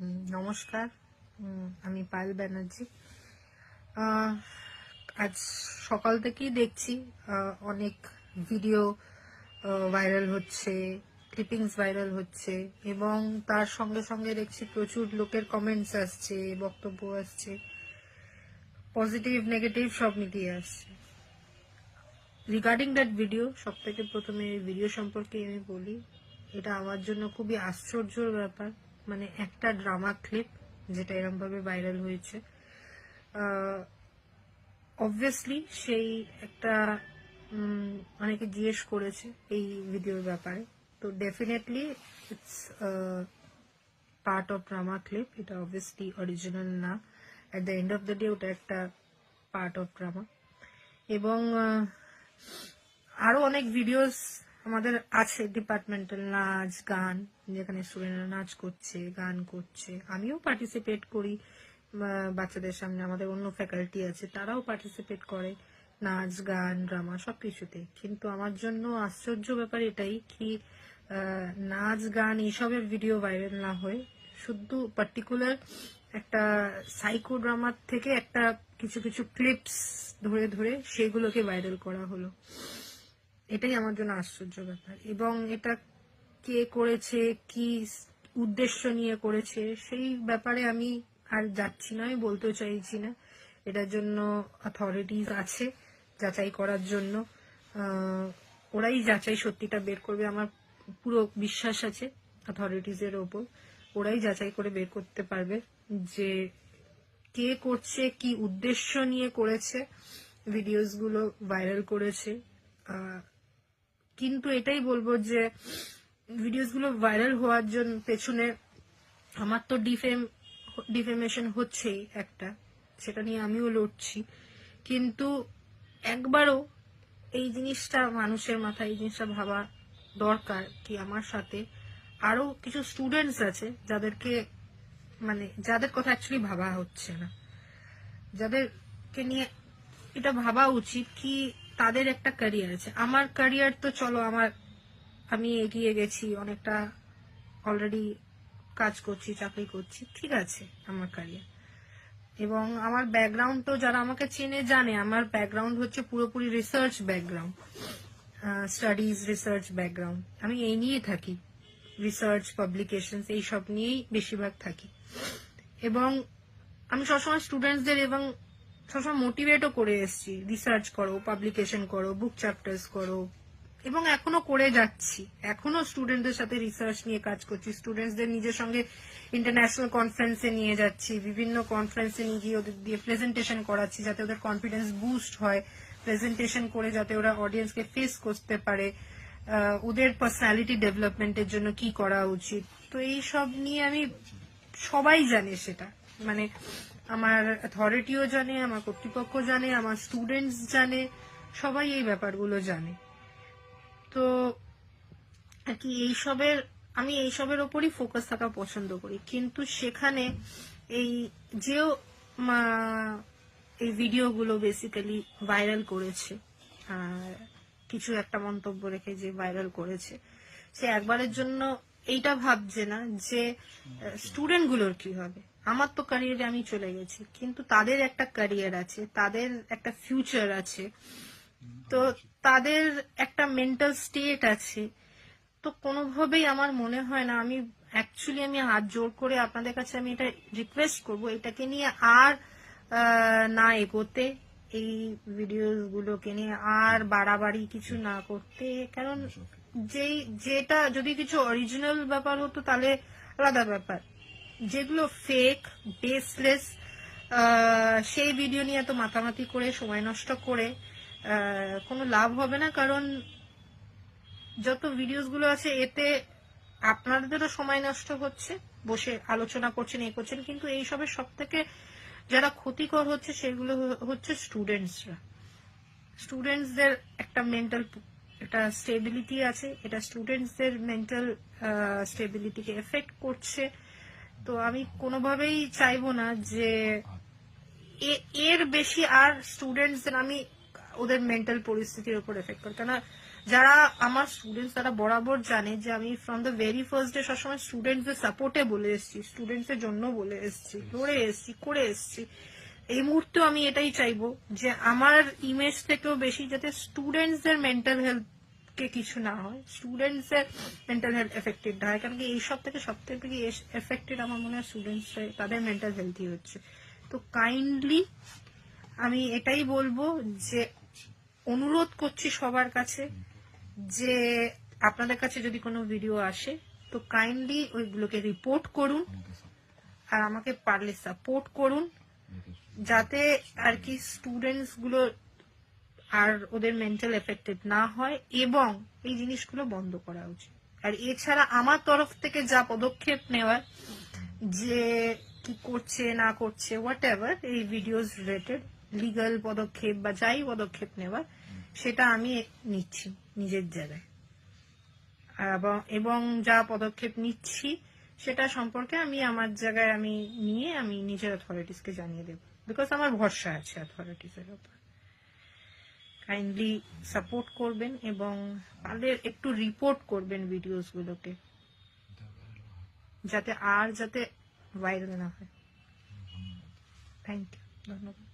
নমস্কার, আমি পায়েল ব্যানার্জি। আজ সকাল থেকেই দেখছি অনেক ভিডিও ভাইরাল হচ্ছে, ক্লিপিংস ভাইরাল হচ্ছে এবং তার সঙ্গে সঙ্গে দেখছি প্রচুর লোকের কমেন্টস আসছে, বক্তব্য আসছে, পজিটিভ নেগেটিভ সব মিলিয়ে আসছে। রিগার্ডিং দ্যাট ভিডিও, সব থেকে প্রথমে এই ভিডিও সম্পর্কে আমি বলি, এটা আমার জন্য খুবই আশ্চর্যর ব্যাপার। মানে একটা ড্রামা ক্লিপ যেটা এরকম ভাবে ভাইরাল হয়েছে, অবভিয়াসলি সেই একটা অনেকে জিজ্ঞেস করেছে এই ভিডিওর ব্যাপারে, তো definitely it's part of drama clip. এটা অবভিয়াসলি অরিজিনাল না, at the end of the day ওটা একটা পার্ট অফ ড্রামা। এবং আরো অনেক ভিডিওস আমাদের আছে, ডিপার্টমেন্টাল নাচ গান, যেখানে স্টুডেন্টরা নাচ করছে, গান করছে, আমিও পার্টিসিপেট করি বাচ্চাদের সামনে। আমাদের অন্য ফ্যাকাল্টি আছে, তারাও পার্টিসিপেট করে নাচ গান ড্রামা সবকিছুতে। কিন্তু আমার জন্য আশ্চর্য ব্যাপার এটাই কি, নাচ গান এইসবের ভিডিও ভাইরাল না হয়ে শুধু পার্টিকুলার একটা সাইকো ড্রামার থেকে একটা কিছু কিছু ক্লিপস ধরে ধরে সেগুলোকে ভাইরাল করা হলো। এটাই আমার জন্য আশ্চর্য ব্যাপার। এবং এটা কে করেছে, কি উদ্দেশ্য নিয়ে করেছে, সেই ব্যাপারে আমি আর যাচ্ছি না, আমি বলতেও চাইছি না। এটার জন্য অথরিটিস আছে যাচাই করার জন্য, ওরাই যাচাই সত্যিটা বের করবে। আমার পুরো বিশ্বাস আছে অথরিটিসের ওপর, ওরাই যাচাই করে বের করতে পারবে যে কে করছে, কি উদ্দেশ্য নিয়ে করেছে, ভিডিওস গুলো ভাইরাল করেছে। কিন্তু এটাই বলবো যে ভিডিওস গুলো ভাইরাল হওয়ার জন্য পেছনে আমার তো ডিফেমেশন হচ্ছেই একটা, সেটা নিয়ে আমিও লড়ছি। কিন্তু একবারও এই জিনিসটা মানুষের মাথায় এই জিনিসটা ভাবা দরকার কি আমার সাথে আরো কিছু স্টুডেন্টস আছে যাদেরকে যাদের কথা অ্যাকচুয়ালি ভাবা হচ্ছে না, যাদেরকে নিয়ে এটা ভাবা উচিত কি তাদের একটা ক্যারিয়ার আছে। আমার ক্যারিয়ার তো চলো, আমি এগিয়ে গেছি অনেকটা, অলরেডি কাজ করছি, চাকরি করছি, ঠিক আছে আমার ক্যারিয়ার। এবং আমার ব্যাকগ্রাউন্ড তো যারা আমাকে চেনে জানে, আমার ব্যাকগ্রাউন্ড হচ্ছে পুরোপুরি research background, studies research background. আমি এই নিয়েই থাকি, রিসার্চ পাবলিকেশন এইসব নিয়েই বেশিরভাগ থাকি। এবং আমি সবসময় স্টুডেন্টসদের এবং সবসময় মোটিভেটও করে এসেছি, রিসার্চ করো, পাবলিকেশন করো, বুক চ্যাপ্টার্স করো, এবং এখনো করে যাচ্ছি। এখনো স্টুডেন্টদের সাথে রিসার্চ নিয়ে কাজ করছি, স্টুডেন্টসদের নিজের সঙ্গে ইন্টারন্যাশনাল কনফারেন্সে নিয়ে যাচ্ছি, বিভিন্ন কনফারেন্সে নিয়ে গিয়ে ওদের দিয়ে প্রেজেন্টেশন করাচ্ছি যাতে ওদের কনফিডেন্স বুস্ট হয়, প্রেজেন্টেশন করে যাতে ওরা অডিয়েন্সকে ফেস করতে পারে, ওদের পার্সোনালিটি ডেভেলপমেন্টের জন্য কি করা উচিত। তো এই সব নিয়ে আমি, সবাই জানে সেটা, মানে আমার অথরিটিও জানে, আমার কর্তৃপক্ষ জানে, আমার স্টুডেন্টস জানে, সবাই এই ব্যাপারগুলো জানে। তো আর কি আমি এইসবের ওপরই ফোকাস থাকা পছন্দ করি। কিন্তু সেখানে এই যেও এই ভিডিওগুলো বেসিক্যালি ভাইরাল করেছে, কিছু একটা মন্তব্য রেখে যে ভাইরাল করেছে, সে একবারের জন্য এইটা ভাবছে না যে স্টুডেন্ট গুলোর কি হবে। আমার তো ক্যারিয়ারে আমি চলে গেছি, কিন্তু তাদের একটা ক্যারিয়ার আছে, তাদের একটা ফিউচার আছে, তো তাদের একটা মেন্টাল স্টেট আছে। তো কোনোভাবেই আমার মনে হয় না, আমি হাত জোর করে আপনাদের কাছে আমি এটা রিকোয়েস্ট করব, এটাকে নিয়ে আর না এগোতে, এই ভিডিওগুলোকে নিয়ে আর বাড়াবাড়ি কিছু না করতে। কারণ যেটা যদি কিছু অরিজিনাল ব্যাপার হতো তাহলে আলাদা ব্যাপার, যেগুলো ফেক বেসলেস, সেই ভিডিও নিয়ে এত মাতামাতি করে সময় নষ্ট করে কোনো লাভ হবে না। কারণ যত ভিডিওস গুলো আছে এতে আপনাদেরও সময় নষ্ট হচ্ছে, বসে আলোচনা করছেন, এ করছেন, কিন্তু এইসবের সব থেকে যারা ক্ষতিকর হচ্ছে সেগুলো হচ্ছে স্টুডেন্টসরা। স্টুডেন্টসদের একটা মেন্টাল একটা স্টেবিলিটি আছে, এটা স্টুডেন্টসদের মেন্টাল স্টেবিলিটিকে এফেক্ট করছে। তো আমি কোনোভাবেই চাইবো না যে এর বেশি আর স্টুডেন্টসদের আমি ওদের মেন্টাল পরিস্থিতির উপর এফেক্ট করি। কেন যারা আমার স্টুডেন্টস তারা বরাবর জানে যে আমি from the very first day সবসময় স্টুডেন্টসদের সাপোর্টে বলে এসেছি, স্টুডেন্টসের জন্য বলে এসেছি, লড়ে এসেছি, করে এসেছি। এই মুহূর্তেও আমি এটাই চাইবো যে আমার ইমেজ থেকেও বেশি যাতে স্টুডেন্টসদের মেন্টাল হেলথ কে কিছু না হয়, স্টুডেন্টসদের মেন্টাল হেলথ এফেক্টেড না হয়, কারণ কি এইসব থেকে সব থেকে এফেক্টেড আমার মনে হয় স্টুডেন্টস, তাদের মেন্টাল হেলথই হচ্ছে। তো কাইন্ডলি আমি এটাই বলবো যে অনুরোধ করছি সবার কাছে যে আপনাদের কাছে যদি কোনো ভিডিও আসে তো কাইন্ডলি ওইগুলোকে রিপোর্ট করুন আর আমাকে পারলে সাপোর্ট করুন, যাতে আর কি স্টুডেন্টস গুলো আর ওদের মেন্টাল এফেক্টেড না হয়, এবং এই জিনিসগুলো বন্ধ করা উচিত। আর এছাড়া আমার তরফ থেকে যা পদক্ষেপ নেওয়ার, যে কি করছে না করছে হোয়াট এভার এই ভিডিওস রিলেটেড লিগাল পদক্ষেপ বা যাই পদক্ষেপ নেওয়ার, সেটা আমি নিচ্ছি নিজের জায়গায়। এবং যা পদক্ষেপ নিচ্ছি সেটা সম্পর্কে আমি আমার জায়গায় আমি নিয়ে আমি নিজের অথরিটিসকে জানিয়ে দেবো, বিকজ আমার ভরসা আছে অথরিটিসের উপর। কাইন্ডলি সাপোর্ট করবেন এবং তাদের একটু রিপোর্ট করবেন ভিডিওস গুলোকে, যাতে ভাইরাল না হয়। থ্যাংক ইউ, ধন্যবাদ।